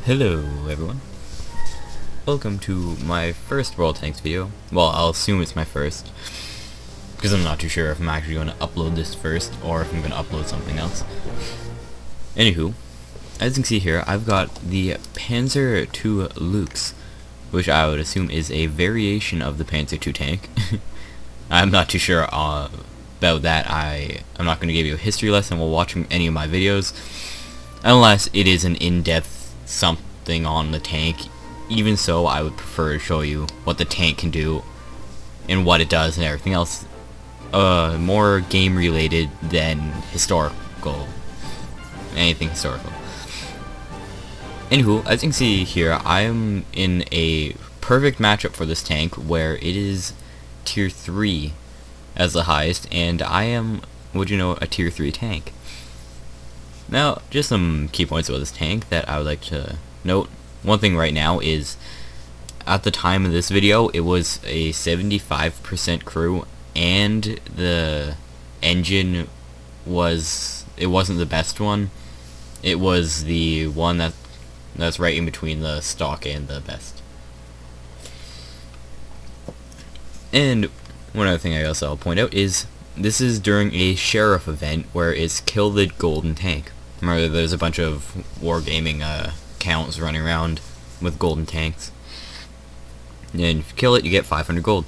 Hello everyone, welcome to my first World Tanks video. Well, I'll assume it's my first, because I'm not too sure if I'm actually going to upload this first, or if I'm going to upload something else. Anywho, as you can see here, I've got the Panzer II Luchs, which I would assume is a variation of the Panzer II tank. I'm not too sure about that. I'm not going to give you a history lesson while watching any of my videos, unless it is an in-depth something on the tank. Even so, I would prefer to show you what the tank can do and what it does and everything else, more game related than anything historical. Anywho, as you can see here, I am in a perfect matchup for this tank where it is tier 3 as the highest, and I am, would you know, a tier 3 tank. Now, just some key points about this tank that I would like to note. One thing right now is, at the time of this video, it was a 75% crew, and the engine it wasn't the best one. It was the one that's right in between the stock and the best. And one other thing I guess I'll point out is, this is during a sheriff event where it's kill the golden tank. Remember, there's a bunch of wargaming accounts running around with golden tanks, and if you kill it, you get 500 gold.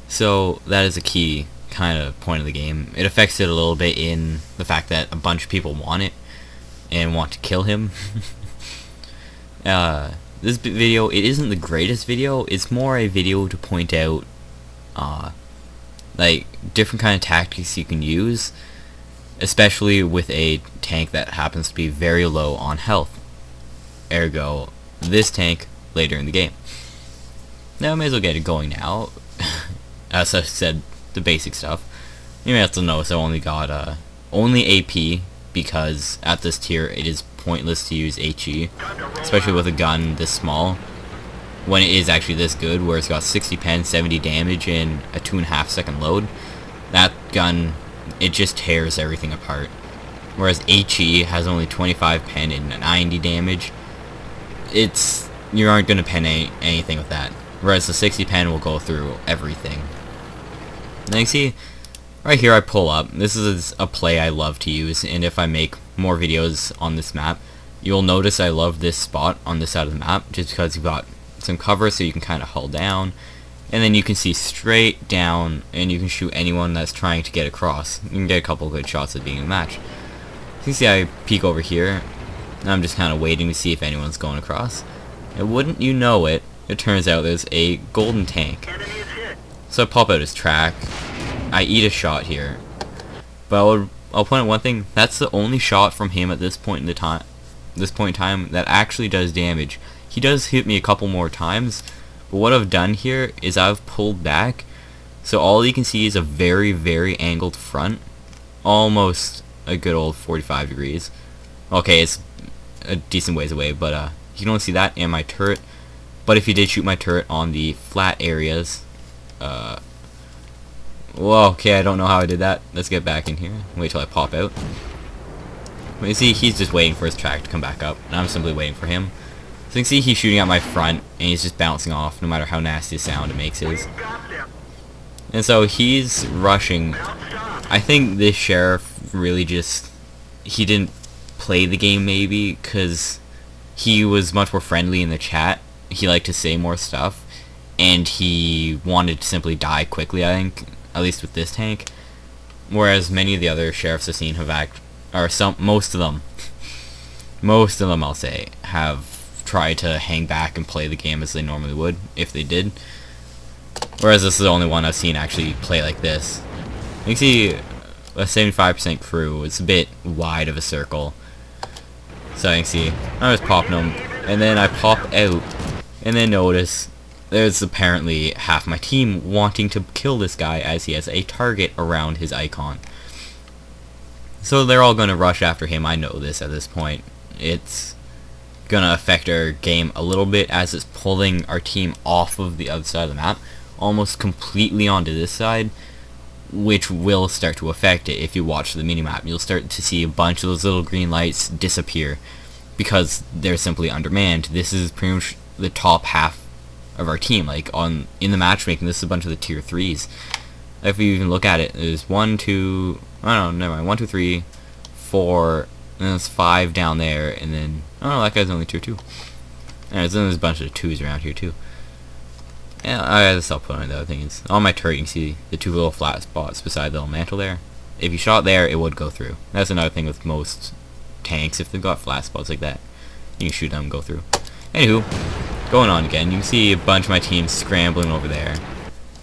So that is a key kind of point of the game. It affects it a little bit in the fact that a bunch of people want it and want to kill him. This video, it isn't the greatest video. It's more a video to point out like different kind of tactics you can use, especially with a tank that happens to be very low on health. Ergo, this tank later in the game. Now I may as well get it going now. As I said, the basic stuff. You may have to notice I only got only AP, because at this tier it is pointless to use HE, especially with a gun this small, when it is actually this good, where it's got 60 pen, 70 damage, and a 2.5 second load. That gun, it just tears everything apart. Whereas HE has only 25 pen and 90 damage. You aren't going to pen anything with that. Whereas the 60 pen will go through everything. Now you see, right here I pull up. This is a play I love to use, and if I make more videos on this map, you'll notice I love this spot on this side of the map, just because you've got some cover so you can kind of hull down, and then you can see straight down, and you can shoot anyone that's trying to get across. You can get a couple good shots at being in a match. You can see I peek over here, and I'm just kind of waiting to see if anyone's going across. And wouldn't you know it, it turns out there's a golden tank. So I pop out his track, I eat a shot here, but I'll point out one thing, that's the only shot from him at this point in time that actually does damage. He does hit me a couple more times, but what I've done here is I've pulled back, so all you can see is a very, very angled front, almost a good old 45 degrees. Okay, it's a decent ways away, but you can only see that and my turret. But if you did shoot my turret on the flat areas, well, okay, I don't know how I did that. Let's get back in here. Wait till I pop out. But you see, he's just waiting for his track to come back up, and I'm simply waiting for him. So you can see he's shooting at my front, and he's just bouncing off, no matter how nasty a sound it makes his. And so he's rushing. I think this sheriff really he didn't play the game maybe, because he was much more friendly in the chat. He liked to say more stuff, and he wanted to simply die quickly, I think, at least with this tank. Whereas many of the other sheriffs I've seen most of them I'll say, have tried to hang back and play the game as they normally would, if they did. Whereas this is the only one I've seen actually play like this. You can see a 75% crew, it's a bit wide of a circle. So you can see, I was popping them, and then I pop out, and then notice there's apparently half my team wanting to kill this guy as he has a target around his icon. So they're all going to rush after him. I know this at this point. It's going to affect our game a little bit, as it's pulling our team off of the other side of the map, almost completely onto this side, which will start to affect it if you watch the minimap. You'll start to see a bunch of those little green lights disappear. because they're simply undermanned. This is pretty much the top half of our team. Like in the matchmaking, this is a bunch of the tier 3s. If you even look at it, there's 1, 2, I don't know, never mind, 1, 2, 3, 4, and then there's 5 down there, and then, oh no, that guy's only tier 2. And then there's a bunch of 2s around here too. Yeah, I gotta stop putting the other thing is, on my turret you can see the 2 little flat spots beside the little mantle there. If you shot there, it would go through. That's another thing with most tanks, if they've got flat spots like that, you can shoot them and go through. Anywho, going on again, you can see a bunch of my team scrambling over there.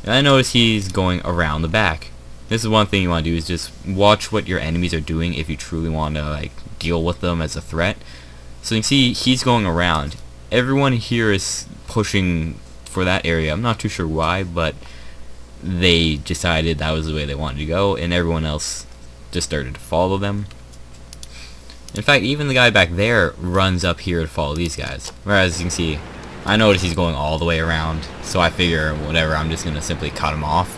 And I notice he's going around the back. This is one thing you want to do, is just watch what your enemies are doing if you truly want to like deal with them as a threat. So you can see he's going around. Everyone here is pushing for that area. I'm not too sure why, but they decided that was the way they wanted to go, and everyone else just started to follow them. In fact, even the guy back there runs up here to follow these guys. Whereas you can see, I notice he's going all the way around, so I figure whatever, I'm just gonna simply cut him off.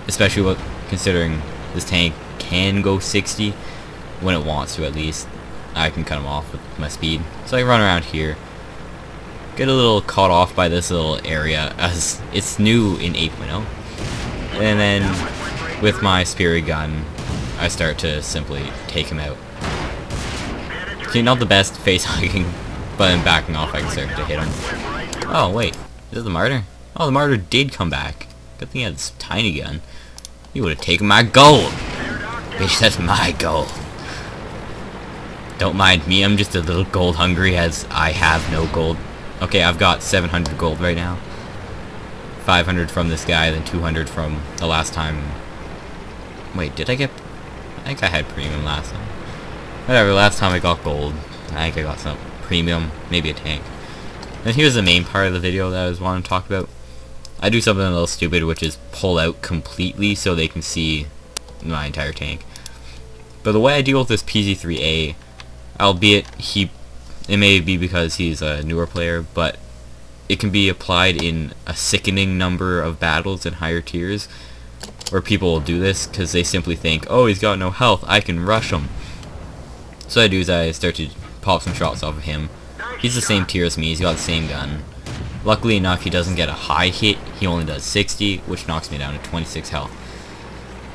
Especially considering this tank can go 60 when it wants to, at least. I can cut him off with my speed. So I run around here, get a little caught off by this little area as it's new in 8.0. And then with my spirit gun, I start to simply take him out. Okay, not the best face hugging, but then backing off I can start to hit him. Oh wait, is it the martyr? Oh, the martyr did come back. Good thing he had this tiny gun. He would have taken my gold. Bitch, that's my gold. Don't mind me, I'm just a little gold hungry as I have no gold. Okay, I've got 700 gold right now. 500 from this guy, then 200 from the last time. Wait, did I get... I think I had premium last time. Whatever, last time I got gold. I think I got some premium, maybe a tank. And here's the main part of the video that I was wanting to talk about. I do something a little stupid, which is pull out completely so they can see my entire tank. But the way I deal with this PZ3A, albeit it may be because he's a newer player, but it can be applied in a sickening number of battles in higher tiers, where people will do this because they simply think, oh, he's got no health, I can rush him. So what I do is I start to pop some shots off of him. He's the same tier as me, he's got the same gun. Luckily enough, he doesn't get a high hit, he only does 60, which knocks me down to 26 health.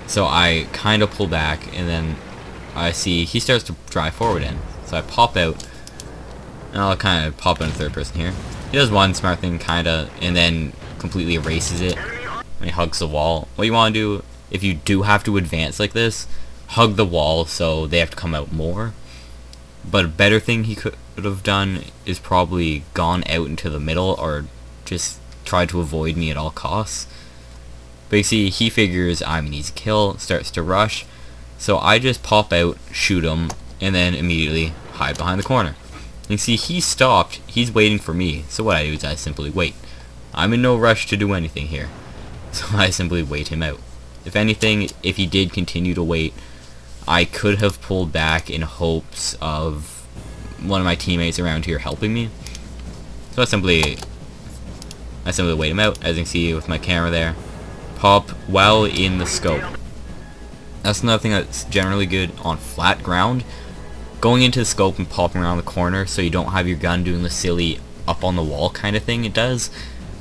So I kind of pull back, and then I see he starts to drive forward in. So I pop out, and I'll kind of pop in third person here. He does one smart thing, kinda, and then completely erases it when he hugs the wall. What you want to do, if you do have to advance like this, hug the wall so they have to come out more. But a better thing he could have done is probably gone out into the middle, or just tried to avoid me at all costs. But you see, he figures I'm an easy kill, starts to rush, so I just pop out, shoot him, and then immediately hide behind the corner. You see, he stopped, he's waiting for me, so what I do is I simply wait. I'm in no rush to do anything here, so I simply wait him out. If anything, if he did continue to wait, I could have pulled back in hopes of one of my teammates around here helping me. So I simply wait him out, as you can see with my camera there. Pop well in the scope. That's another thing that's generally good on flat ground. Going into the scope and popping around the corner so you don't have your gun doing the silly up on the wall kind of thing it does.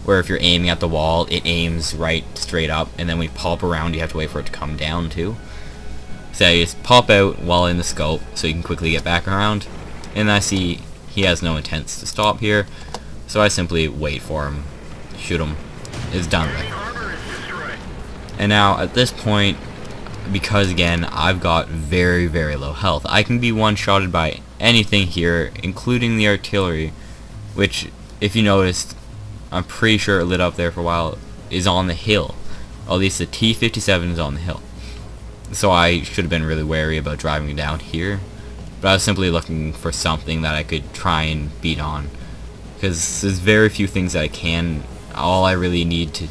Where if you're aiming at the wall, it aims right straight up, and then when you pop around you have to wait for it to come down too. So you just pop out while in the scope so you can quickly get back around. And I see he has no intents to stop here, so I simply wait for him, shoot him, it's done with. And now at this point, because again I've got very low health, I can be one-shotted by anything here, including the artillery, which if you noticed, I'm pretty sure it lit up there for a while, is on the hill. At least the T-57 is on the hill. So I should have been really wary about driving down here. But I was simply looking for something that I could try and beat on. Because there's very few things that I can. All I really need to...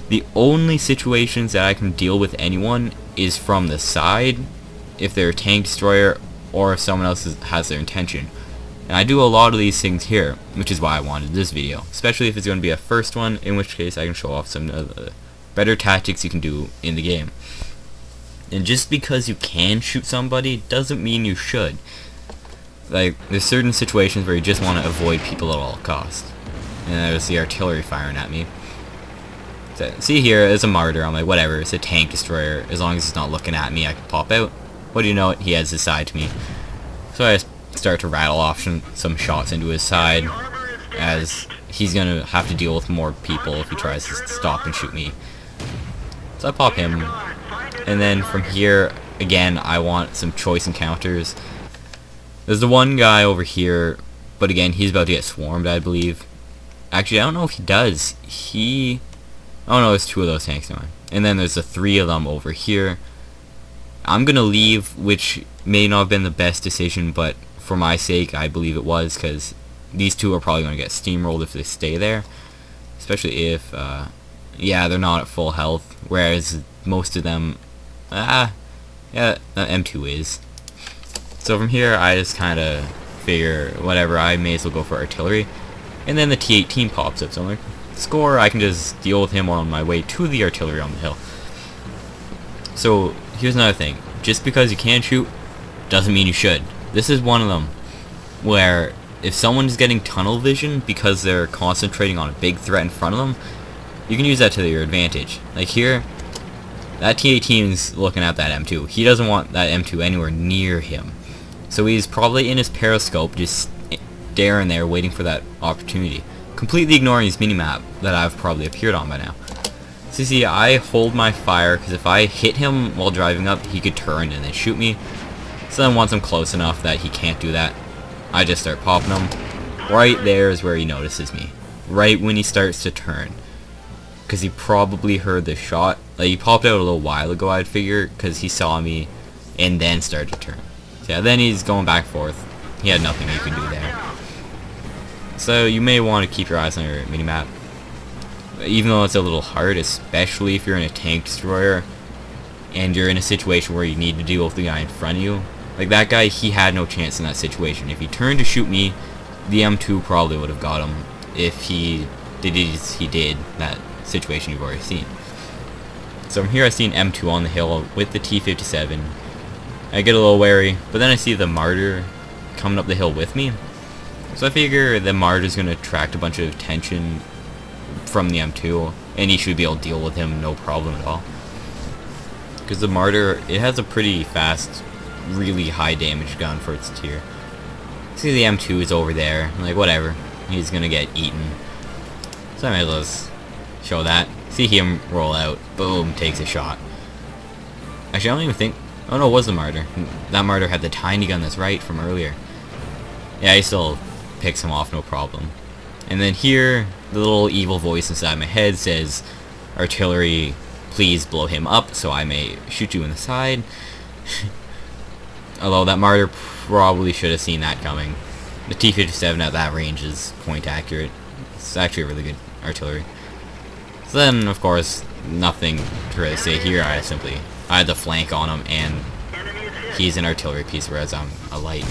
The only situations that I can deal with anyone is from the side, if they're a tank destroyer, or if someone else has their intention. And I do a lot of these things here, which is why I wanted this video. Especially if it's going to be a first one, in which case I can show off some of the better tactics you can do in the game. And just because you can shoot somebody doesn't mean you should. Like, there's certain situations where you just want to avoid people at all costs. And there's the artillery firing at me. So, see here, it's a martyr. I'm like, whatever, it's a tank destroyer. As long as it's not looking at me, I can pop out. What do you know? He has his side to me. So I start to rattle off some shots into his side, as he's going to have to deal with more people if he tries to stop and shoot me. So I pop him. And then from here, again, I want some choice encounters. There's the one guy over here, but again, he's about to get swarmed, I believe. Actually, I don't know if he does. Oh no, there's 2 of those tanks now. And then there's the 3 of them over here. I'm gonna leave, which may not have been the best decision, but for my sake, I believe it was, because these 2 are probably gonna get steamrolled if they stay there. Especially if, yeah, they're not at full health, whereas most of them, yeah, M2 is. So from here, I just kind of figure, whatever, I may as well go for artillery. And then the T-18 pops up, so I'm like, score, I can just deal with him on my way to the artillery on the hill. So, here's another thing. Just because you can shoot, doesn't mean you should. This is one of them, where if someone's getting tunnel vision because they're concentrating on a big threat in front of them, you can use that to your advantage. Like here, that T-18 is looking at that M2. He doesn't want that M2 anywhere near him. So he's probably in his periscope, just staring there, waiting for that opportunity. Completely ignoring his minimap that I've probably appeared on by now. So you see, I hold my fire, because if I hit him while driving up, he could turn and then shoot me. So then once I'm close enough that he can't do that, I just start popping him. Right there is where he notices me. Right when he starts to turn. Because he probably heard the shot. Like, he popped out a little while ago, I'd figure, because he saw me and then started to turn. So yeah, then he's going back and forth. He had nothing he could do there. So you may want to keep your eyes on your minimap. Even though it's a little hard, especially if you're in a tank destroyer and you're in a situation where you need to deal with the guy in front of you. Like that guy, he had no chance in that situation. If he turned to shoot me, the M2 probably would have got him if he did as he did that situation you've already seen. So from here I see an M2 on the hill with the T-57. I get a little wary, but then I see the Martyr coming up the hill with me. So I figure the Martyr's going to attract a bunch of attention from the M2, and he should be able to deal with him no problem at all. Because the Martyr, it has a pretty fast, really high damage gun for its tier. See, the M2 is over there. I'm like, whatever. He's going to get eaten. So I might as well just show that. See him roll out. Boom, takes a shot. Actually, I don't even think... Oh no, it was the Martyr. That Martyr had the tiny gun that's right from earlier. Yeah, he still picks him off no problem. And then here, the little evil voice inside my head says, artillery, please blow him up so I may shoot you in the side. Although that Martyr probably should have seen that coming. The T-57 at that range is point accurate. It's actually a really good artillery. So then, of course, nothing to really say here. I had the flank on him, and he's an artillery piece, whereas I'm a light.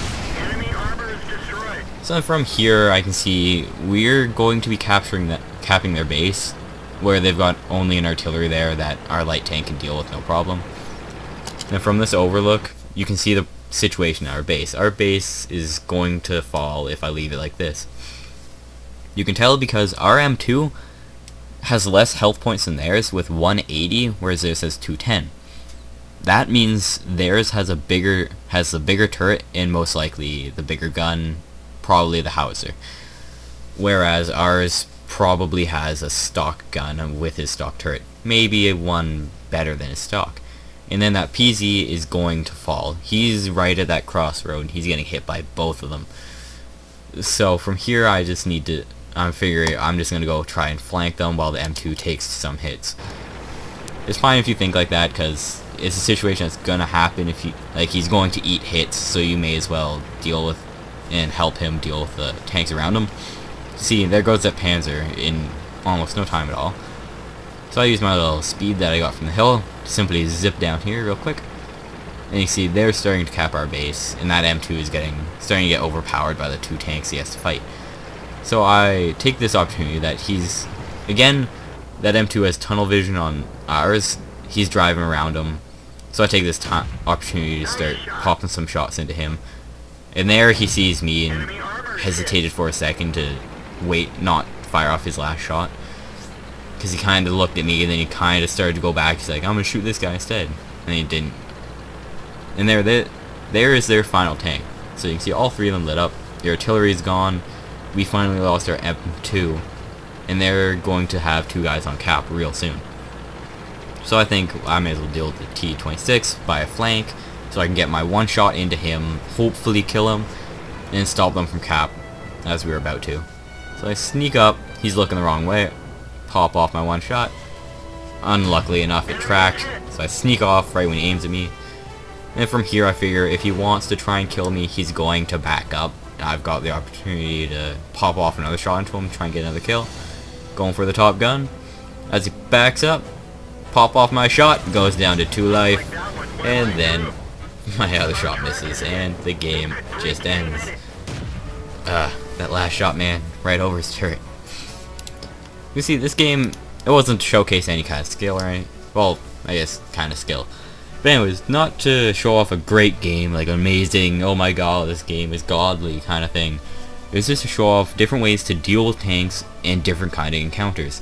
So from here, I can see we're going to be capping their base, where they've got only an artillery there that our light tank can deal with no problem. And from this overlook, you can see the situation at our base. Our base is going to fall if I leave it like this. You can tell because our M2 has less health points than theirs with 180, whereas theirs has 210. That means theirs has the bigger turret and most likely the bigger gun, probably the howitzer. Whereas ours probably has a stock gun with his stock turret. Maybe one better than his stock. And then that PZ is going to fall. He's right at that crossroad. He's getting hit by both of them. So from here I just need to... I'm figuring I'm just going to go try and flank them while the M2 takes some hits. It's fine if you think like that, because it's a situation that's going to happen if you... Like, he's going to eat hits, so you may as well deal with and help him deal with the tanks around him. See, there goes that Panzer in almost no time at all. So I use my little speed that I got from the hill to simply zip down here real quick. And you see they're starting to cap our base, and that M2 is starting to get overpowered by the 2 tanks he has to fight. So I take this opportunity that that M2 has tunnel vision on ours. He's driving around him. So I take this opportunity to start popping some shots into him. And there he sees me and hesitated for a second to not fire off his last shot. Because he kind of looked at me and then he kind of started to go back. He's like, I'm going to shoot this guy instead. And he didn't. And there is their final tank. So you can see all three of them lit up. Their artillery is gone. We finally lost our M2. And they're going to have two guys on cap real soon. So I think I may as well deal with the T-26 by a flank, so I can get my one shot into him, hopefully kill him, and stop them from cap, as we were about to. So I sneak up, he's looking the wrong way, pop off my one shot. Unluckily enough, it tracked, so I sneak off right when he aims at me. And from here I figure if he wants to try and kill me, he's going to back up. I've got the opportunity to pop off another shot into him, try and get another kill. Going for the top gun. As he backs up, pop off my shot, goes down to 2 life, and then my other shot misses, and the game just ends. That last shot, man, right over his turret. You see, this game, it wasn't to showcase any kind of skill or anything. Well, I guess kind of skill. But anyways, not to show off a great game, like amazing, oh my god, this game is godly kind of thing. It was just to show off different ways to deal with tanks and different kind of encounters.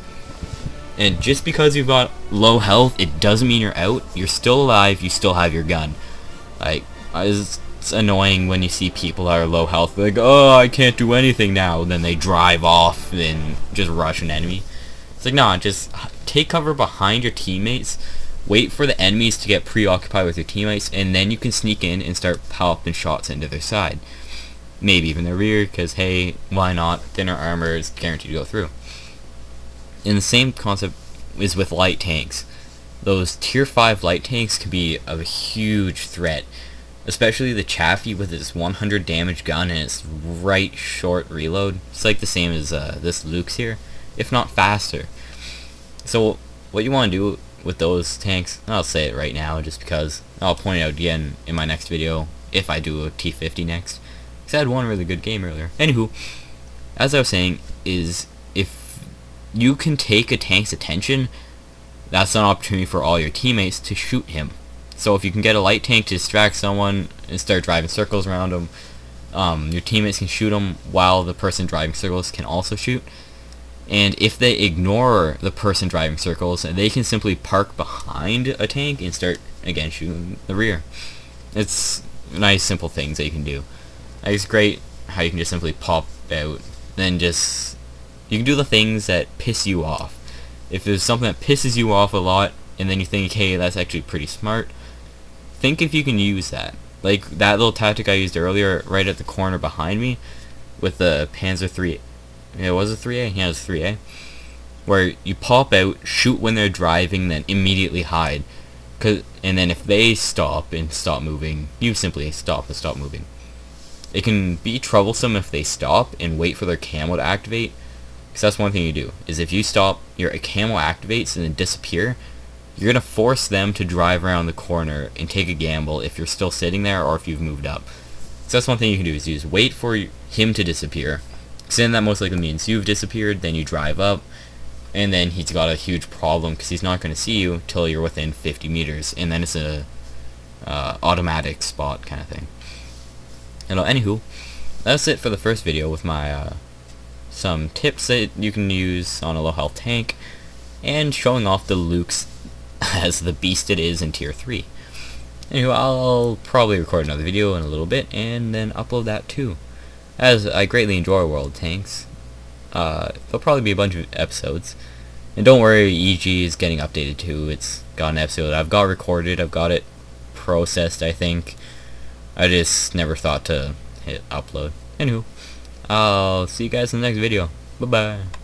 And just because you've got low health, it doesn't mean you're out. You're still alive, you still have your gun. Like, it's annoying when you see people that are low health, like, oh, I can't do anything now. Then they drive off and just rush an enemy. It's like, nah, just take cover behind your teammates. Wait for the enemies to get preoccupied with your teammates, and then you can sneak in and start popping shots into their side. Maybe even their rear, because hey, why not? Thinner armor is guaranteed to go through. And the same concept is with light tanks. Those tier 5 light tanks can be a huge threat, especially the Chaffee with its 100 damage gun and its right short reload. It's like the same as this Luchs here, if not faster. So what you want to do with those tanks, I'll say it right now just because I'll point it out again in my next video if I do a T50 next, because I had one really good game earlier. Anywho, as I was saying, is if you can take a tank's attention, that's an opportunity for all your teammates to shoot him. So if you can get a light tank to distract someone and start driving circles around him, your teammates can shoot him while the person driving circles can also shoot. And if they ignore the person driving circles, they can simply park behind a tank and start, again, shooting the rear. It's nice, simple things that you can do. It's great how you can just simply pop out, then just, you can do the things that piss you off. If there's something that pisses you off a lot, and then you think, hey, that's actually pretty smart, think if you can use that. Like that little tactic I used earlier, right at the corner behind me, with the Panzer 3. It was a 3A? Yeah, it was 3A. Where you pop out, shoot when they're driving, then immediately hide. And then if they stop and stop moving, you simply stop and stop moving. It can be troublesome if they stop and wait for their camo to activate. Because that's one thing you do, is if you stop, your camo activates and then disappear, you're going to force them to drive around the corner and take a gamble if you're still sitting there or if you've moved up. So that's one thing you can do, is just wait for him to disappear. Because then that most likely means you've disappeared, then you drive up, and then he's got a huge problem because he's not going to see you till you're within 50 meters, and then it's a automatic spot kind of thing. And anywho, that's it for the first video with my some tips that you can use on a low health tank, and showing off the Luchs as the beast it is in tier 3. Anyway, I'll probably record another video in a little bit and then upload that too, as I greatly enjoy world tanks. There'll probably be a bunch of episodes, and don't worry, EG is getting updated too. It's got an episode I've got recorded, I've got it processed, I think. I just never thought to hit upload. Anywho, I'll see you guys in the next video. Bye bye.